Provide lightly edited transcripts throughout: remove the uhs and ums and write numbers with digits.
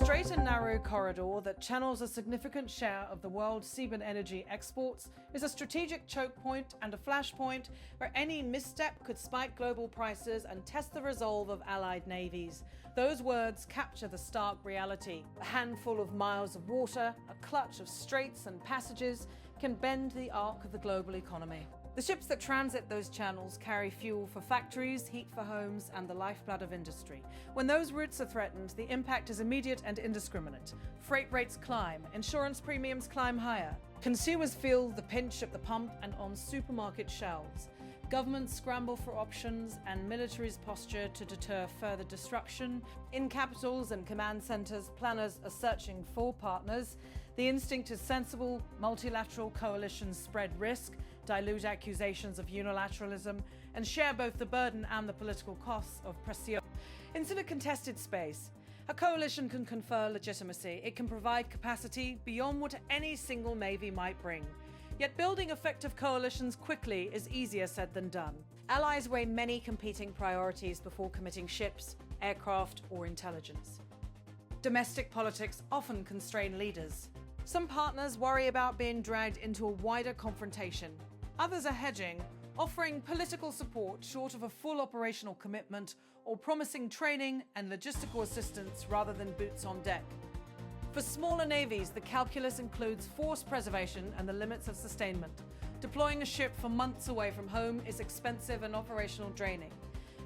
straight and narrow corridor that channels a significant share of the world's seaborne energy exports is a strategic choke point and a flashpoint where any misstep could spike global prices and test the resolve of allied navies. Those words capture the stark reality. A handful of miles of water, a clutch of straits and passages can bend the arc of the global economy. The ships that transit those channels carry fuel for factories, heat for homes, and the lifeblood of industry. When those routes are threatened, the impact is immediate and indiscriminate. Freight rates climb, insurance premiums climb higher. Consumers feel the pinch at the pump and on supermarket shelves. Governments scramble for options and militaries posture to deter further disruption. In capitals and command centres, planners are searching for partners. The instinct is sensible. Multilateral coalitions spread risk, dilute accusations of unilateralism, and share both the burden and the political costs of pression. In a contested space, a coalition can confer legitimacy. It can provide capacity beyond what any single navy might bring. Yet building effective coalitions quickly is easier said than done. Allies weigh many competing priorities before committing ships, aircraft, or intelligence. Domestic politics often constrain leaders. Some partners worry about being dragged into a wider confrontation. Others are hedging, offering political support short of a full operational commitment or promising training and logistical assistance rather than boots on deck. For smaller navies, the calculus includes force preservation and the limits of sustainment. Deploying a ship for months away from home is expensive and operational draining.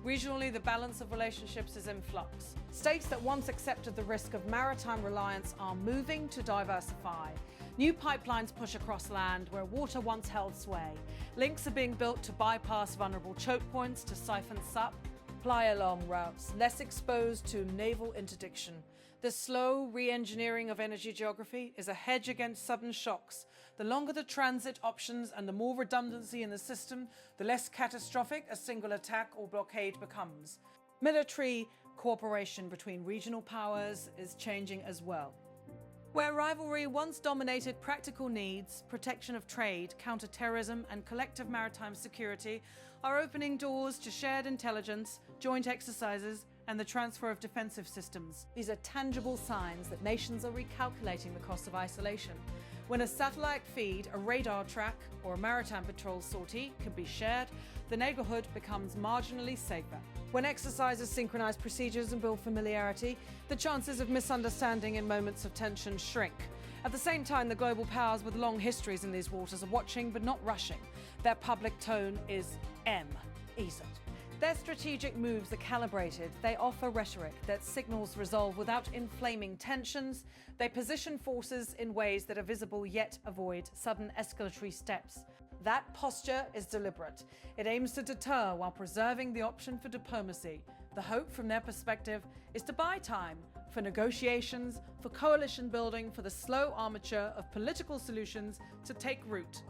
Regionally, the balance of relationships is in flux. States that once accepted the risk of maritime reliance are moving to diversify. New pipelines push across land where water once held sway. Links are being built to bypass vulnerable choke points to siphon SUP. Fly-along routes, less exposed to naval interdiction. The slow re-engineering of energy geography is a hedge against sudden shocks. The longer the transit options and the more redundancy in the system, the less catastrophic a single attack or blockade becomes. Military cooperation between regional powers is changing as well. Where rivalry once dominated practical needs, protection of trade, counter-terrorism and collective maritime security are opening doors to shared intelligence, joint exercises and the transfer of defensive systems. These are tangible signs that nations are recalculating the cost of isolation. When a satellite feed, a radar track or a maritime patrol sortie can be shared, the neighbourhood becomes marginally safer. When exercises synchronize procedures and build familiarity, the chances of misunderstanding in moments of tension shrink. At the same time, the global powers with long histories in these waters are watching but not rushing. Their public tone is ease it. Their strategic moves are calibrated. They offer rhetoric that signals resolve without inflaming tensions. They position forces in ways that are visible yet avoid sudden escalatory steps. That posture is deliberate. It aims to deter while preserving the option for diplomacy. The hope from their perspective is to buy time for negotiations, for coalition building, for the slow armature of political solutions to take root.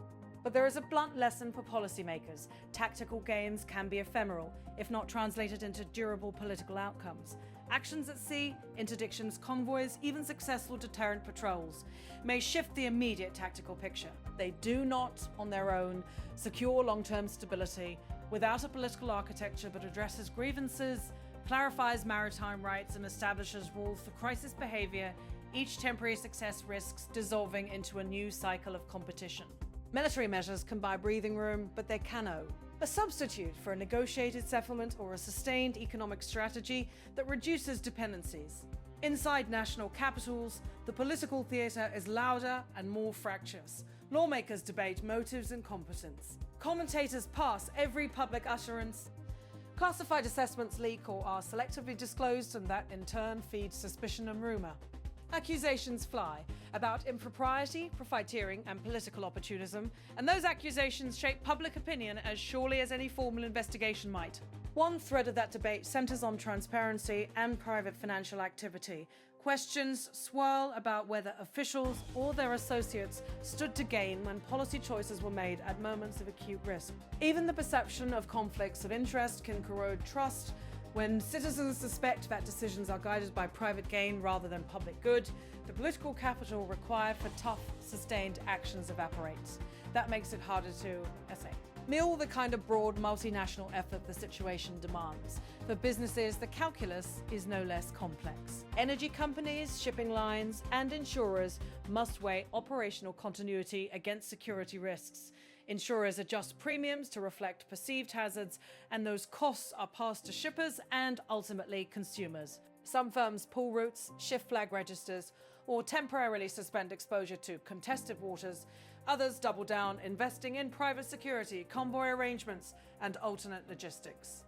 But there is a blunt lesson for policymakers. Tactical gains can be ephemeral, if not translated into durable political outcomes. Actions at sea, interdictions, convoys, even successful deterrent patrols may shift the immediate tactical picture. They do not, on their own, secure long-term stability without a political architecture that addresses grievances, clarifies maritime rights and establishes rules for crisis behaviour. Each temporary success risks dissolving into a new cycle of competition. Military measures can buy breathing room, but they cannot. A substitute for a negotiated settlement or a sustained economic strategy that reduces dependencies. Inside national capitals, the political theatre is louder and more fractious. Lawmakers debate motives and competence. Commentators pass every public utterance. Classified assessments leak or are selectively disclosed, and that in turn feeds suspicion and rumour. Accusations fly about impropriety, profiteering and political opportunism, and those accusations shape public opinion as surely as any formal investigation might. One thread of that debate centres on transparency and private financial activity. Questions swirl about whether officials or their associates stood to gain when policy choices were made at moments of acute risk. Even the perception of conflicts of interest can corrode trust. When citizens suspect that decisions are guided by private gain rather than public good, the political capital required for tough, sustained actions evaporates. That makes it harder to essay. Meal the kind of broad multinational effort the situation demands. For businesses, the calculus is no less complex. Energy companies, shipping lines, and insurers must weigh operational continuity against security risks. Insurers adjust premiums to reflect perceived hazards, and those costs are passed to shippers and ultimately consumers. Some firms pull routes, shift flag registers, or temporarily suspend exposure to contested waters. Others double down, investing in private security, convoy arrangements, and alternate logistics.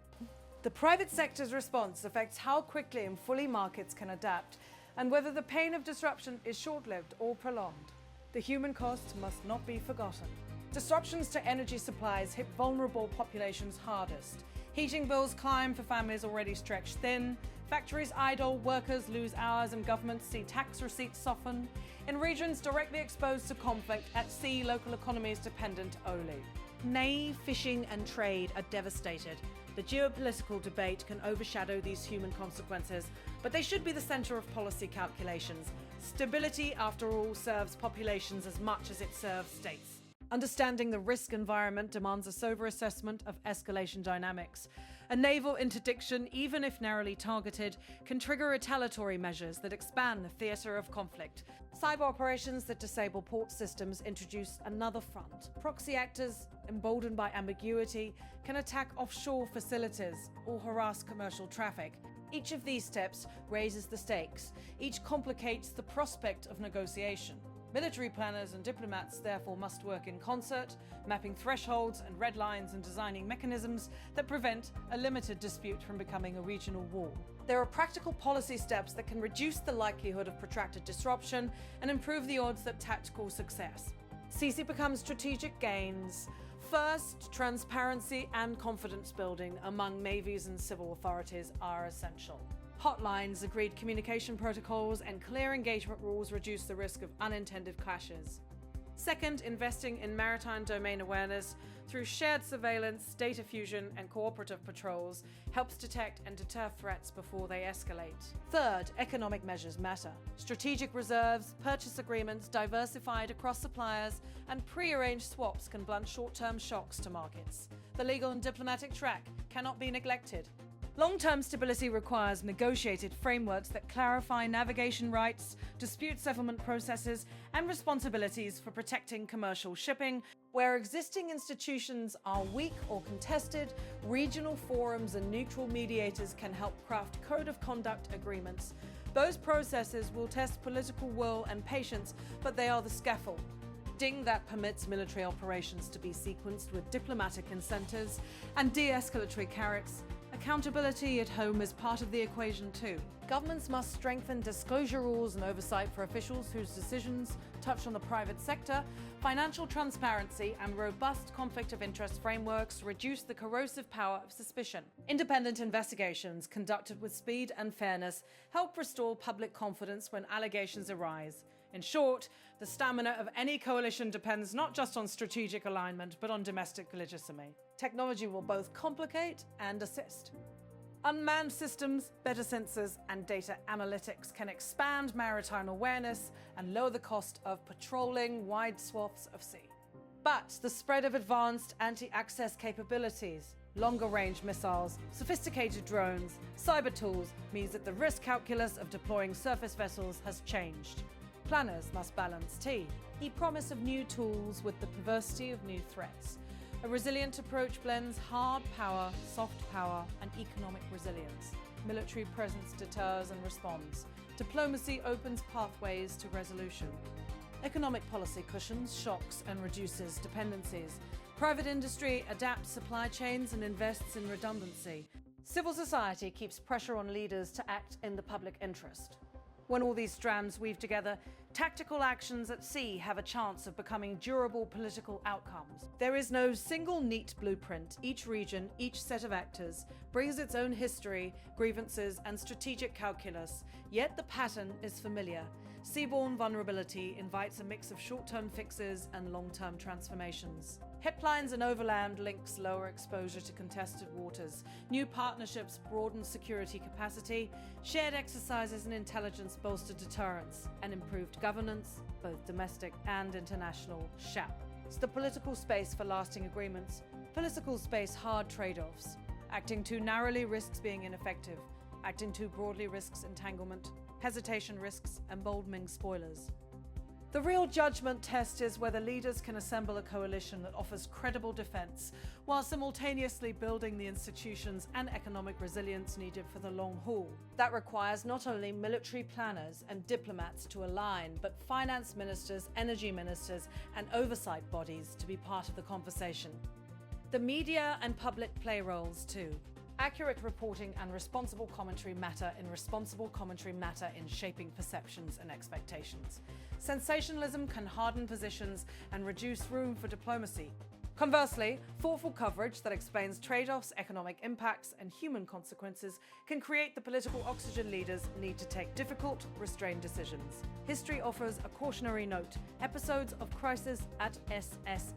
The private sector's response affects how quickly and fully markets can adapt, and whether the pain of disruption is short-lived or prolonged. The human cost must not be forgotten. Disruptions to energy supplies hit vulnerable populations hardest. Heating bills climb for families already stretched thin. Factories idle, workers lose hours, and governments see tax receipts soften. In regions directly exposed to conflict, at sea, local economies dependent only. Navy, fishing, and trade are devastated. The geopolitical debate can overshadow these human consequences, but they should be the center of policy calculations. Stability, after all, serves populations as much as it serves states. Understanding the risk environment demands a sober assessment of escalation dynamics. A naval interdiction, even if narrowly targeted, can trigger retaliatory measures that expand the theatre of conflict. Cyber operations that disable port systems introduce another front. Proxy actors, emboldened by ambiguity, can attack offshore facilities or harass commercial traffic. Each of these steps raises the stakes. Each complicates the prospect of negotiation. Military planners and diplomats therefore must work in concert, mapping thresholds and red lines and designing mechanisms that prevent a limited dispute from becoming a regional war. There are practical policy steps that can reduce the likelihood of protracted disruption and improve the odds of tactical success. CC becomes strategic gains. First, transparency and confidence building among navies and civil authorities are essential. Hotlines, agreed communication protocols, and clear engagement rules reduce the risk of unintended clashes. Second, investing in maritime domain awareness through shared surveillance, data fusion, and cooperative patrols helps detect and deter threats before they escalate. Third, economic measures matter. Strategic reserves, purchase agreements diversified across suppliers, and pre-arranged swaps can blunt short-term shocks to markets. The legal and diplomatic track cannot be neglected. Long-term stability requires negotiated frameworks that clarify navigation rights, dispute settlement processes, and responsibilities for protecting commercial shipping. Where existing institutions are weak or contested, regional forums and neutral mediators can help craft code of conduct agreements. Those processes will test political will and patience, but they are the scaffold that permits military operations to be sequenced with diplomatic incentives and de-escalatory carrots. Accountability at home is part of the equation too. Governments must strengthen disclosure rules and oversight for officials whose decisions touch on the private sector. Financial transparency and robust conflict of interest frameworks reduce the corrosive power of suspicion. Independent investigations conducted with speed and fairness help restore public confidence when allegations arise. In short, the stamina of any coalition depends not just on strategic alignment, but on domestic legitimacy. Technology will both complicate and assist. Unmanned systems, better sensors, and data analytics can expand maritime awareness and lower the cost of patrolling wide swaths of sea. But the spread of advanced anti-access capabilities, longer-range missiles, sophisticated drones, cyber tools means that the risk calculus of deploying surface vessels has changed. Planners must balance the promise of new tools with the perversity of new threats. A resilient approach blends hard power, soft power, and economic resilience. Military presence deters and responds. Diplomacy opens pathways to resolution. Economic policy cushions shocks and reduces dependencies. Private industry adapts supply chains and invests in redundancy. Civil society keeps pressure on leaders to act in the public interest. When all these strands weave together, tactical actions at sea have a chance of becoming durable political outcomes. There is no single neat blueprint. Each region, each set of actors, brings its own history, grievances, and strategic calculus, yet the pattern is familiar. Seaborne vulnerability invites a mix of short-term fixes and long-term transformations. Hiplines and overland links lower exposure to contested waters. New partnerships broaden security capacity. Shared exercises and intelligence bolster deterrence. And improved governance, both domestic and international, shall. It's the political space for lasting agreements, Politicals face hard trade-offs. Acting too narrowly risks being ineffective. Acting too broadly risks entanglement. Hesitation risks emboldening spoilers. The real judgment test is whether leaders can assemble a coalition that offers credible defense while simultaneously building the institutions and economic resilience needed for the long haul. That requires not only military planners and diplomats to align, but finance ministers, energy ministers, and oversight bodies to be part of the conversation. The media and public play roles too. Accurate reporting and responsible commentary matter in shaping perceptions and expectations. Sensationalism can harden positions and reduce room for diplomacy. Conversely, thoughtful coverage that explains trade-offs, economic impacts, and human consequences can create the political oxygen leaders need to take difficult, restrained decisions. History offers a cautionary note. Episodes of crisis at SS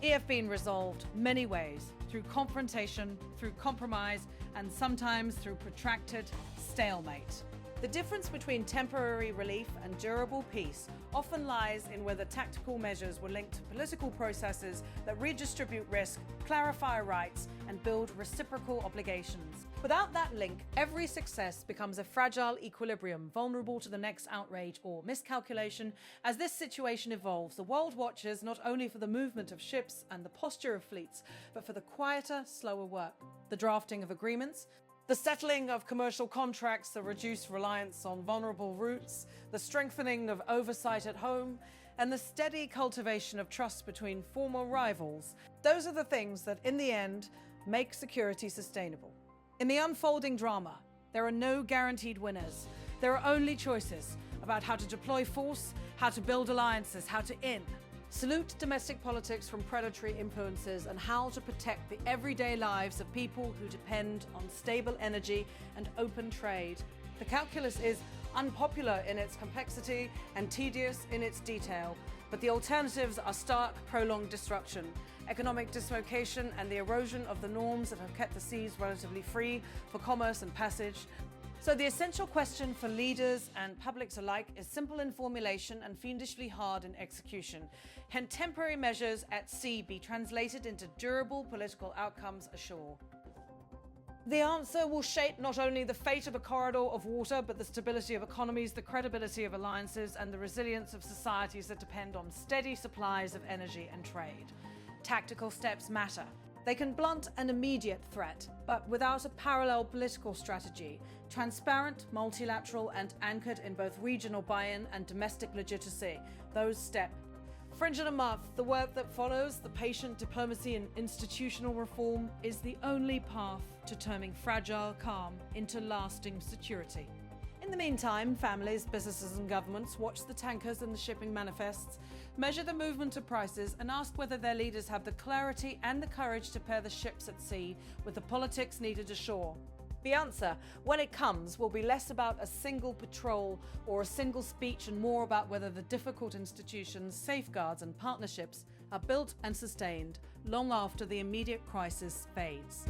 have been resolved many ways, through confrontation, through compromise, and sometimes through protracted stalemate. The difference between temporary relief and durable peace often lies in whether tactical measures were linked to political processes that redistribute risk, clarify rights, and build reciprocal obligations. Without that link, every success becomes a fragile equilibrium, vulnerable to the next outrage or miscalculation. As this situation evolves, the world watches not only for the movement of ships and the posture of fleets, but for the quieter, slower work, the drafting of agreements, the settling of commercial contracts, the reduced reliance on vulnerable routes, the strengthening of oversight at home, and the steady cultivation of trust between former rivals. Those are the things that, in the end, make security sustainable. In the unfolding drama, there are no guaranteed winners. There are only choices about how to deploy force, how to build alliances, how to salute domestic politics from predatory influences, and how to protect the everyday lives of people who depend on stable energy and open trade. The calculus is unpopular in its complexity and tedious in its detail, but the alternatives are stark, prolonged disruption, economic dislocation, and the erosion of the norms that have kept the seas relatively free for commerce and passage. So the essential question for leaders and publics alike is simple in formulation and fiendishly hard in execution. Can temporary measures at sea be translated into durable political outcomes ashore? The answer will shape not only the fate of a corridor of water, but the stability of economies, the credibility of alliances, and the resilience of societies that depend on steady supplies of energy and trade. Tactical steps matter. They can blunt an immediate threat, but without a parallel political strategy, transparent, multilateral, and anchored in both regional buy-in and domestic legitimacy, those steps. Fringe and a month, the work that follows, the patient diplomacy and institutional reform, is the only path to turning fragile calm into lasting security. In the meantime, families, businesses and governments watch the tankers and the shipping manifests, measure the movement of prices, and ask whether their leaders have the clarity and the courage to pair the ships at sea with the politics needed ashore. The answer, when it comes, will be less about a single patrol or a single speech and more about whether the difficult institutions, safeguards and partnerships are built and sustained long after the immediate crisis fades.